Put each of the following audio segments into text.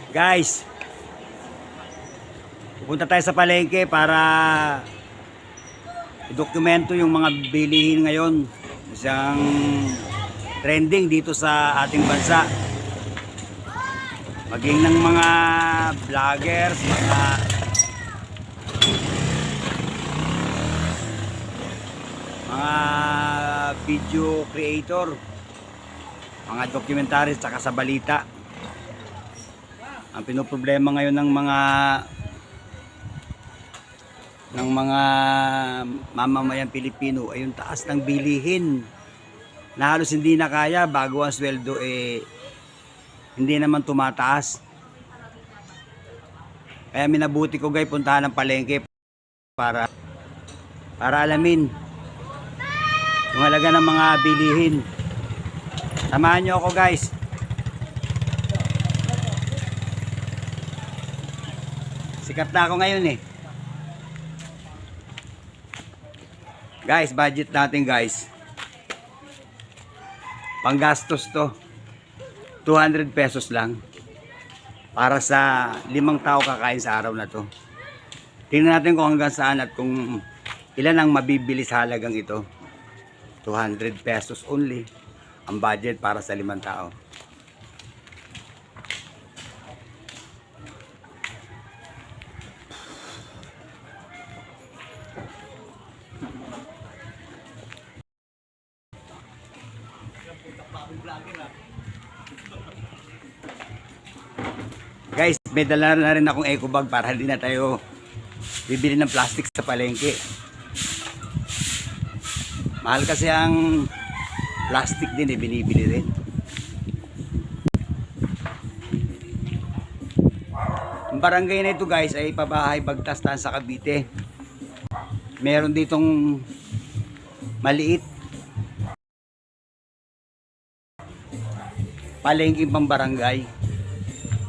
Guys, pupunta tayo sa palengke para i-dokumento yung mga bilihin ngayon. Isang trending dito sa ating bansa. Maging ng mga vloggers, mga video creator, mga documentaries saka sa balita. Ang pinoproblema ngayon ng mga mamamayang Pilipino ay yung taas ng bilihin na halos hindi na kaya bago ang sweldo hindi naman tumataas. Kaya minabuti ko guys puntahan ng palengke para alamin yung halaga ng mga bilihin. Samahan nyo ako guys. Sikat na ako ngayon Guys, budget natin guys. Panggastos to. 200 pesos lang. Para sa 5 tao kakain sa araw na to. Tingnan natin kung hanggang saan at kung ilan ang mabibili sa halagang ito. 200 pesos only ang budget para sa 5 tao. Guys, may dala na rin akong eco bag para hindi na tayo bibili ng plastic sa palengke. Mahal kasi ang plastic din binibili rin. Ang barangay na ito guys ay Pabahay Bagtastan sa Cavite. Meron ditong maliit palengke pang barangay.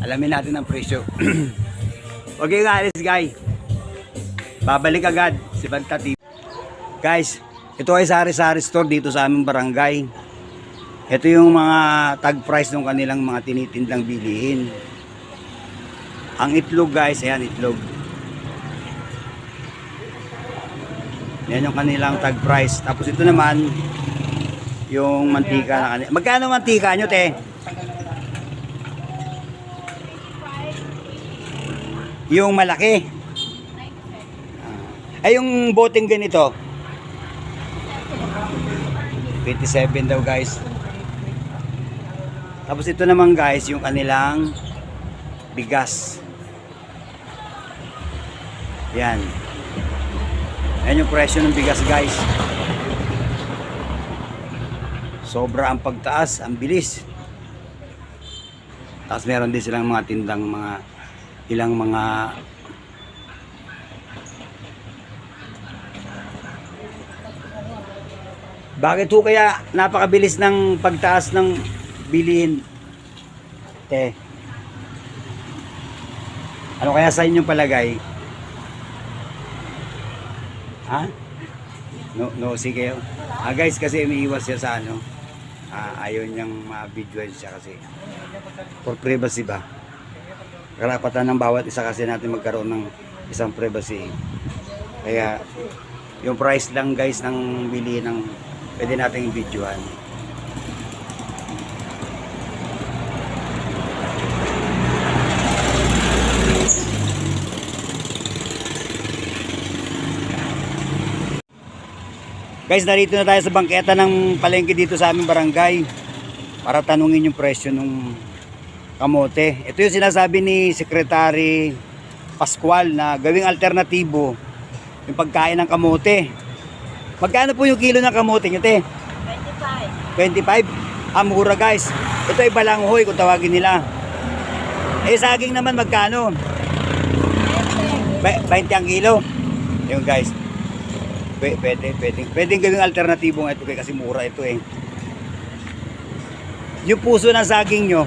Alamin natin ang presyo. Okay guys, babalik agad si Banta TV. Guys, ito ay sari-sari store dito sa aming barangay. Ito yung mga tag price ng kanilang mga tinitindang bilihin. Ang itlog guys, ayan itlog. Yan yung kanilang tag price. Tapos ito naman yung mantika na kanila. Magkano mantika nyo te? Yung malaki. Ay yung boteng ganito. 27 daw guys. Tapos ito naman guys yung kanilang bigas. Yan. Yan yung presyo ng bigas guys. Sobra ang pagtaas, ang bilis. Tapos meron din silang mga tindang ilang mga bakit ho kaya napakabilis ng pagtaas ng bilihin te? Ano kaya sa inyong palagay? Ha? No sige guys kasi umiiwas siya sa ayaw niyang ma-videoan siya kasi for privacy ba? Karapatan ng bawat isa kasi natin magkaroon ng isang privacy. Kaya yung price lang guys ng bili ng pwede nating videoan. Guys, narito na tayo sa bangketa ng palengke dito sa aming barangay para tanungin yung presyo ng kamote. Ito yung sinasabi ni Secretary Pascual na gawing alternatibo yung pagkain ng kamote. Magkano po yung kilo ng kamote nyo te? 25. 25? Mura guys. Ito ay balanghoy kung tawagin nila. Saging naman magkano? 20 ang kilo. Yung guys. Pwedeng gawing alternatibo nga ito kasi mura ito Yung puso ng saging nyo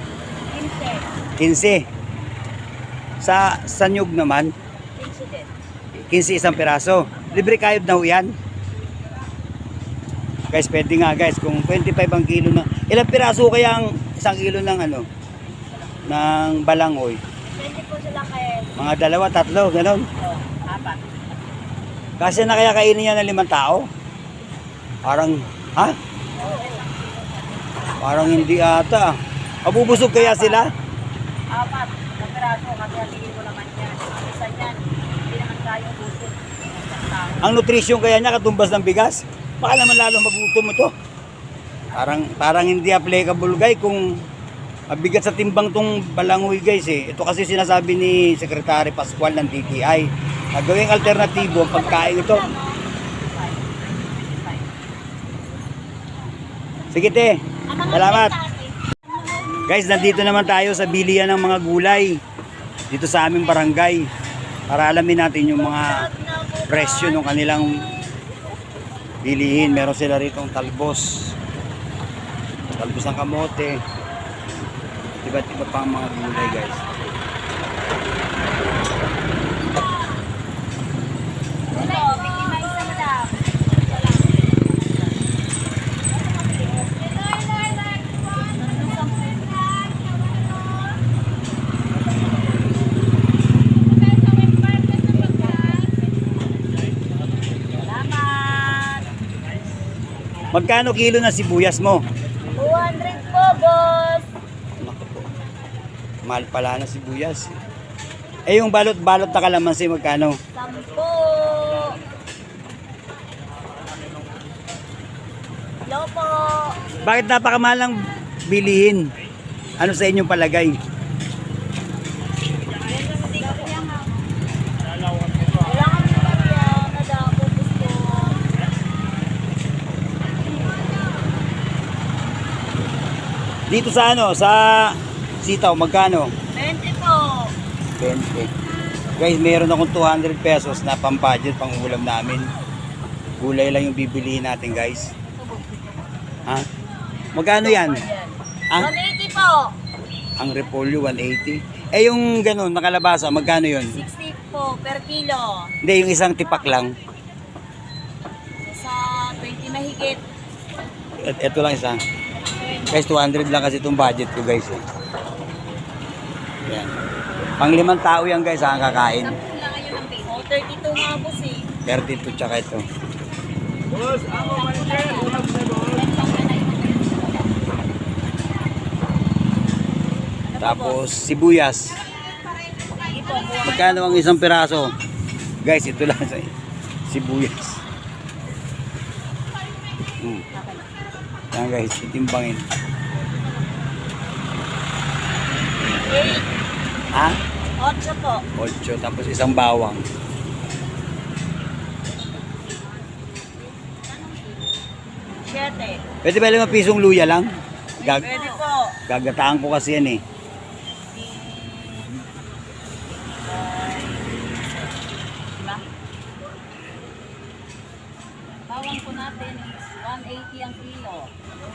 15. Sa nyug naman 15 isang piraso. Libre kayod na ho yan. Guys, pwede nga guys kung 25 ang kilo na. Ilang piraso kaya ang isang kilo ng ng balangoy? Depende po sila kay Mga dalawa, tatlo, ganon. apat. Kasi na kaya kainin yan ng 5 tao? Parang, ha? Parang hindi ata. Mabubusog kaya sila? Apat na piraso kasi hatiin mo naman yan. Ang isa niyan, hindi naman tayo busog. Isang tao. Ang nutrition kaya niya katumbas ng bigas? Baka naman lalo magutom ito. Parang hindi applicable guys kung mabigat sa timbang tong balangoy guys eh. Ito kasi sinasabi ni Secretary Pascual ng DTI. Na gawing alternatibo ang pagkain ito. Sige te, salamat. Guys, nandito naman tayo sa bilihan ng mga gulay dito sa aming barangay para alamin natin yung mga presyo ng kanilang bilihin. Meron sila rito ng talbos ng kamote, iba't iba pang mga gulay guys. Magkano kilo na sibuyas mo? 200 po, boss. Naku po. Mahal pala na sibuyas. Eh yung balot-balot na kalamansi magkano? 10. Hello po. Bakit napakamahal ng bilihin? Ano sa inyong palagay? Kailangan mo lang yan. Nadako gusto. Dito sa ano, sa sitaw, magkano? 20 po. 20. Guys, meron akong 200 pesos na pang-budget, pang-ulam namin. Gulay lang yung bibilihin natin guys. Ha? Magkano yan? Ha? 180 po. Ang repolyo, 180. Eh yung ganun, nakalabasa, magkano yun? 60 po per kilo. Hindi, yung isang tipak lang. Sa 20 mahigit. Ito lang isa. Guys, 200 lang kasi itong budget ko guys. Eh. Yan. Pang 5 tao yan guys, ang kakain. 10 lang ngayon ang base. 32 nga boss eh. 32 tsaka ito. Tapos sibuyas. Magkano ang isang piraso? Guys, ito lang sa sibuyas. Yan guys, itimbangin. Ha? 8 po. 8, tapos isang bawang. Siyete. Pwede ba 5 pisong luya lang? Pwede po. Gagataan ko kasi yan eh. Diba? Bawang po natin is 180 ang kilo.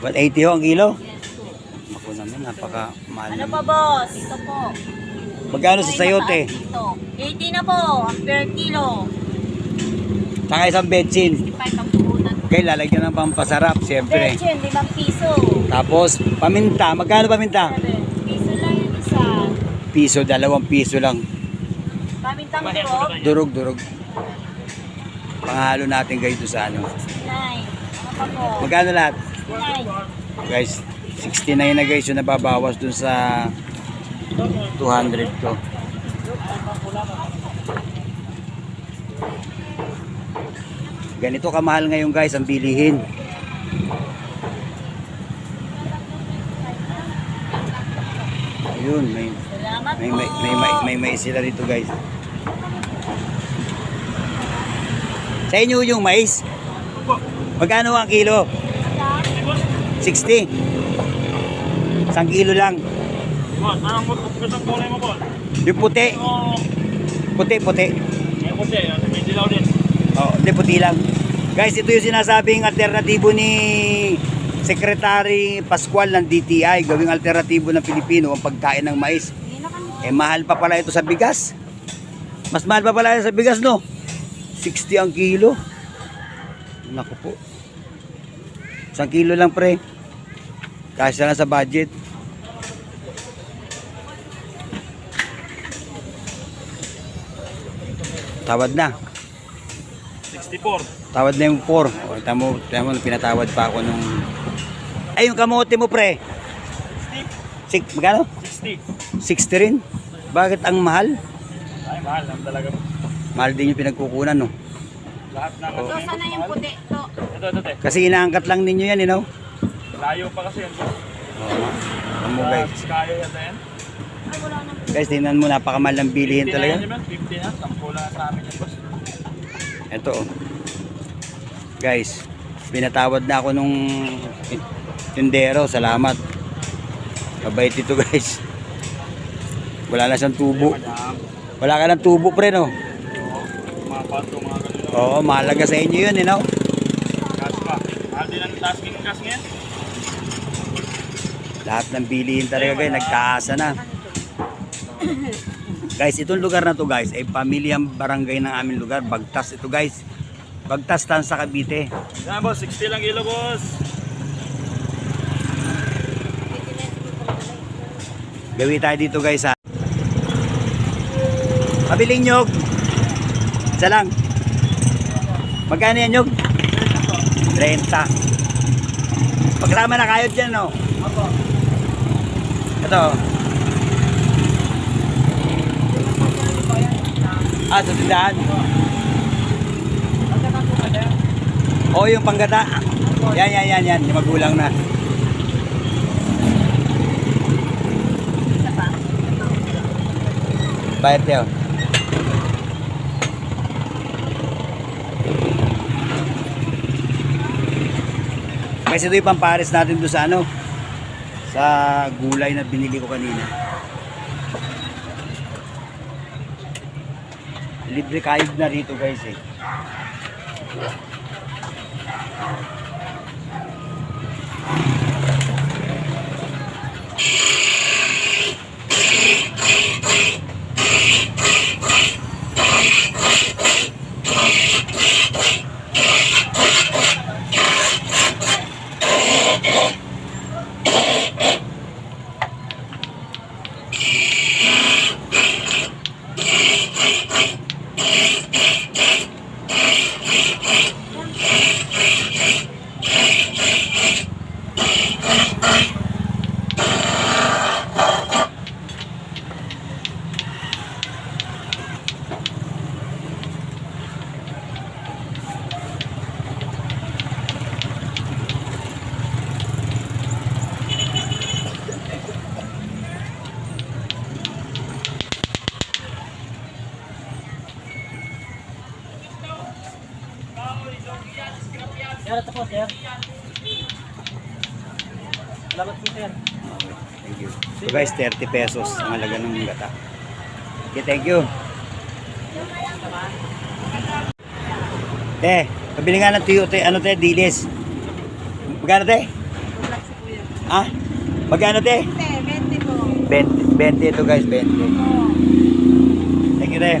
180 ho ang kilo? Yes po. Ako naman, napaka-mahal Ano naman. pa boss? Ito po. Magkano sa sayote? Ito. 80 na po ang per kilo. Saka isang betsin. 65 ang puhunan. Okay, lalagyan ng pampasarap, siyempre. Betchen, 5 piso. Tapos, paminta. Magkano paminta? 7 piso lang yung isa. Piso, 2 piso lang. Pamintang durog, Durog-durog. Panghalo natin guys doon sa ano. 9. Ano pa po? Magkano lahat? 9. Guys, 69 na guys yung nababawas dun sa 200 ko. Ganito kamahal ngayon guys ang bilihin. Ayun, Salamat may, po. may sila dito guys. Sa inyo yung mais? Magkano ang kilo? 60. 1 kilo lang. Anong kulay mo po? Yung puti. Puti. May puti, may dilaw din. Oh, hindi puti lang. Guys, ito yung sinasabing alternatibo ni Secretary Pascual ng DTI, gawing alternatibo ng Pilipino ang pagkain ng mais. Eh mahal pa pala ito sa bigas. Mas mahal pa pala ito sa bigas, no? 60 ang kilo. Naku po. 1 kilo lang pre. Kasya lang sa budget. tawad na. 64. Tawad na yung 4. O, tamo, pinatawad pa ako nung... Ay, yung kamote mo, pre. Magkano? 60. 60 rin. Bakit ang mahal? Ay, mahal lang talaga. Mahal din yung pinagkukunan, no? Lahat ng So, sana yung puti to. Ito, te. Kasi inaangkat lang ninyo yan, you know? Layo pa kasi yan. Oo nga. Alam mo, guys. Kaya yata yan. Ay, wala nang Guys, tingnan mo, napakamahal ng bilihin 50 na talaga. yan, man. 50 na. Tampo lang sa amin yan, boss. Ito, oh. Guys, pinatawad na ako nung tindero. Salamat. Mabait ito, guys. Wala na siyang tubo. Madam. Wala ka ng tubo, pre, no? Oo. Mga pato, mga ganun. Oo, mahalaga sa inyo yun, you know? Gas pa. Mahal din ang tasking gas ngayon. Lahat ng bilihin talaga, guys, nagtaasa na. Guys, itong lugar na to, guys, ay pamilyang barangay ng aming lugar. Bagtas ito, guys. Bagtas tan sa Cavite. Yan, boss. 60 lang kilo, boss. Gawi tayo dito, guys, ha. Pabiling nyog. Isa lang. Magkano yan, nyog? 30. Pagsama na kayo dyan, no? Ito. Ah, sa tindahan. Oo, yung panggata. Yan. Yung magulang na. Bayad tayo. Guys, ito yung pampares natin doon sa ano, sa gulay na binili ko kanina. Libre kayod na rito, guys, eh. Yan, ito po, sir. Salamat po, sir. Okay, thank you. So guys, 30 pesos ang halaga ng gata. Okay, thank you. Pabili nga ng tuyo, ano te, dilis. Magkano te? Ah? Magkano te? 20 po. 20 ito, guys, 20. Thank you te.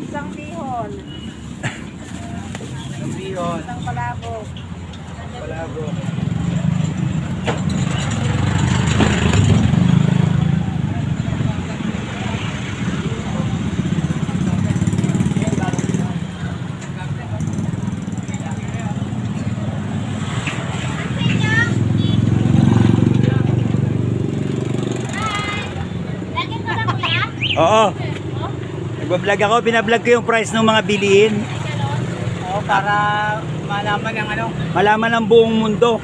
Isang bihon. Isang palabok. Oo. Nagbablog ako, binablog ko yung price ng mga bilihin. Oo, para malaman ang ano. Malaman ng buong mundo.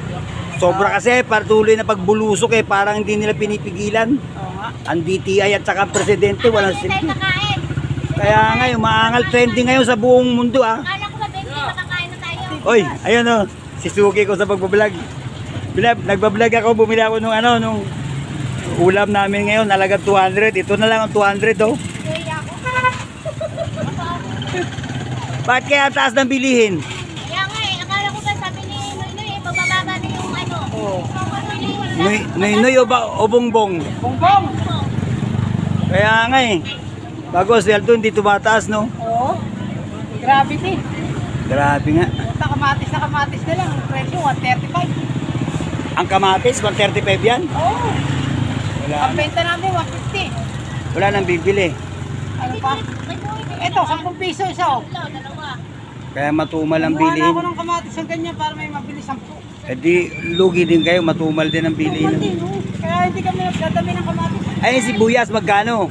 Sobra kasi, patuloy na pagbulusok eh, parang hindi nila pinipigilan. Oo nga. Ang DTI at saka ang presidente, walang silbi. Kaya nga, yung maangal trending ngayon sa buong mundo ah. Akala ko ba, Benji, makakain na tayo. Oy, ayun oh, sisugi ko sa pagbablog. Nagbablog ako, bumili ako nung ano, nung ulam namin ngayon, nalagang 200. Ito na lang ang 200 oh. Kuya ako. Bakit kaya ang taas ng bilihin? Kaya nga eh, akala ko ba sabi ni Noynoy eh, bababa na yung ano. Oo. Noy o bongbong? Bongbong. Kaya nga eh. Bago sweldo hindi tumataas no? Oo. Gravity. Grabe nga. Puta, kamatis na kamatis na lang. Ang presyo, 135. Ang kamatis, 135 yan. Oo. Wala Ang na. benta namin, 150. Wala nang bibili. Ano pa? Ito, 10 piso isa oh. Dalawa. Kaya matumal ang Kumuha na bilihin. ako ng kamatis ng ganyan para may mabili 10. Eh di, lugi din kayo, matumal din ang bilihin. Kumantin, oh. Kaya hindi kami nagdadami ng kamatis. Ay, sibuyas, magkano?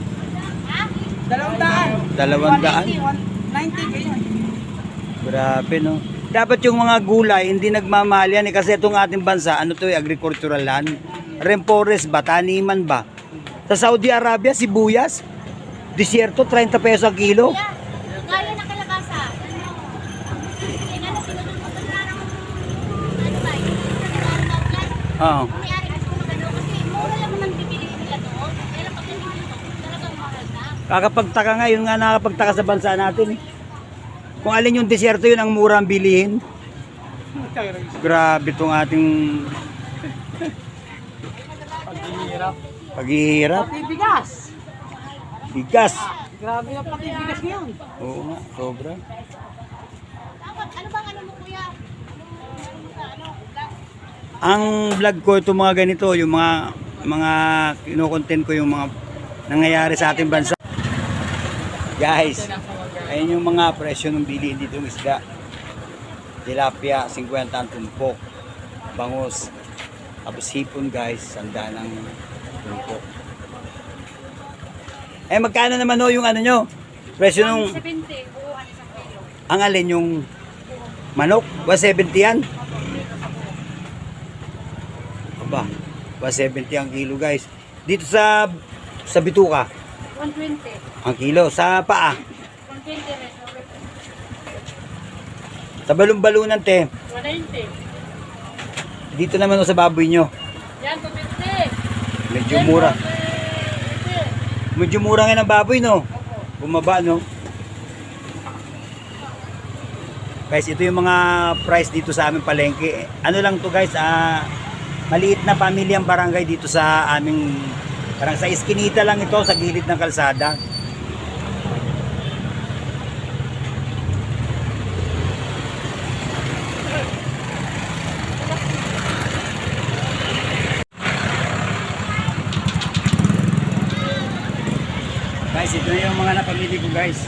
200. 200. 190 ganyan. Grabe, no? Dapat yung mga gulay, hindi nagmamahal yan. Kasi itong ating bansa, ano to, agricultural land. Rainforest ba? Taniman ba? Sa Saudi Arabia, sibuyas, disyerto, 30 pesos ang kilo. Gaya ng kalabasa. Ano, sinunod mo ito na ng, ano ba, yung Oo. may-ari kasi magano, kasi mura lang naman bibiliin nila doon. Pero pag hindi dito, talagang mahal na. Kakapagtaka nga, yun nga nakapagtaka sa bansa natin. Kung alin yung disyerto, yun ang mura ang bilihin. Grabe itong ating paghihirap. Pati bigas. Bigas. Grabe na pati bigas ngayon. Oo nga, sobra. Dapat, ano bang ano mo kuya? Ang vlog ko itong mga ganito, yung mga kino-content ko yung mga nangyayari sa ating bansa. Guys, ayun yung mga presyo ng bilihin dito ng isda. Tilapia, 50 ang tumpok. Bangus. Tapos hipon guys, 100 ang tumpok. Eh magkano naman ho yung ano nyo? Presyo nung 70, buuhan isang kilo. ang alin yung manok? 170 yan? Aba, 170 ang kilo guys. Dito sa bituka, 120. ang kilo. Sa paa, 120 rin. sa balon-balunan te. 190. Dito naman ho sa baboy nyo. Yan, 250. Medyo mura. Medyo mura ngayon ang baboy no. Bumaba no. Guys, ito yung mga price dito sa aming palengke. Ano lang to guys, maliit na pamilyang barangay dito sa aming, parang sa iskinita lang ito, sa gilid ng kalsada. Guys, ito na yung mga napamili ko guys.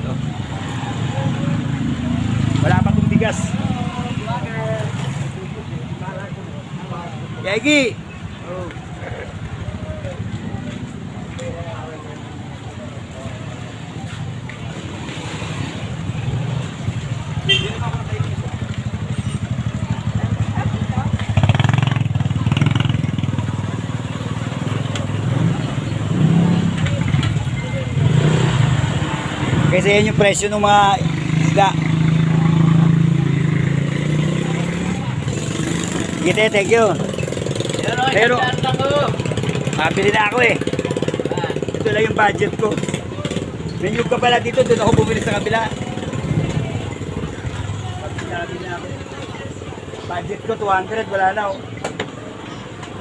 Ito. Wala pa itong bigas. Yagi! Kasi yan yung presyo ng mga isda. Gite, thank you. Pero, mabili na ako eh. Ito lang yung budget ko. Menyug ka pala dito, doon ako bumili sa kabila. Mabili na ako. Budget ko 200, wala na oh.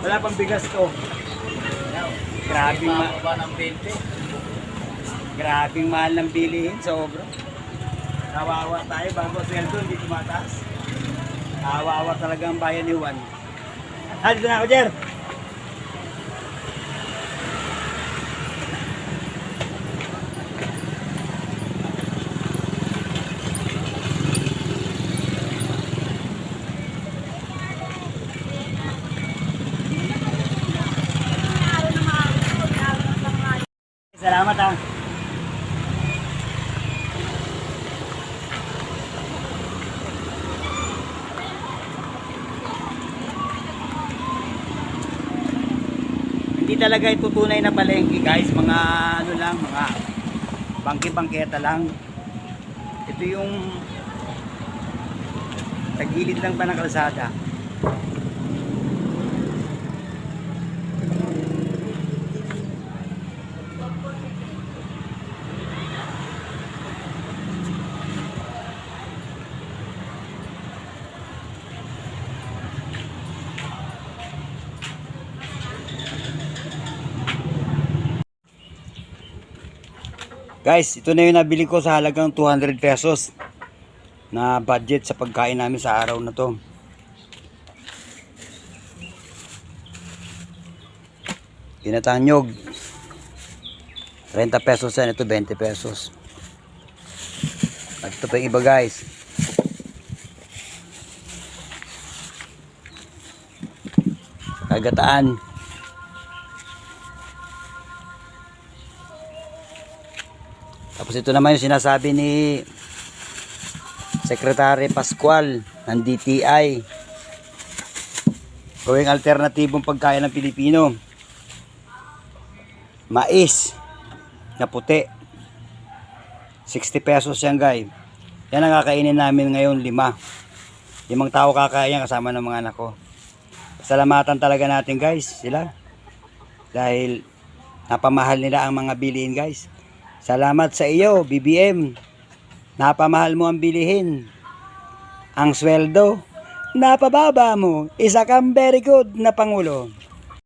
Wala pang bigas to. Grabing Grabing mahal ng bilihin, sobra. Kawawa tayo bago sweldo, hindi tumataas. Kawawa talaga ang bayan ni Juan. Dito na ako, Jer. Salamat ah. Hindi talaga ito tunay na palengke guys, mga ano lang, mga bangke-bangketa lang. Ito yung tagilid lang pa ng kalsada. Guys, ito na yung nabili ko sa halagang 200 pesos na budget sa pagkain namin sa araw na to. Ginatang nyog. 30 pesos yan. Ito 20 pesos. At ito pa yung iba guys. Kagataan. Tapos ito naman yung sinasabi ni Secretary Pascual ng DTI. Gawing alternatibong pagkain ng Pilipino. Mais na puti. 60 pesos yan guys. Yan ang kakainin namin ngayon, 5. 5 tao kakain yan kasama ng mga anak ko. Salamatan talaga natin guys sila. Dahil napamahal nila ang mga bilihin guys. Salamat sa iyo BBM. Napamahal mo ang bilihin. Ang sweldo napababa mo. Isa kang very good na pangulo.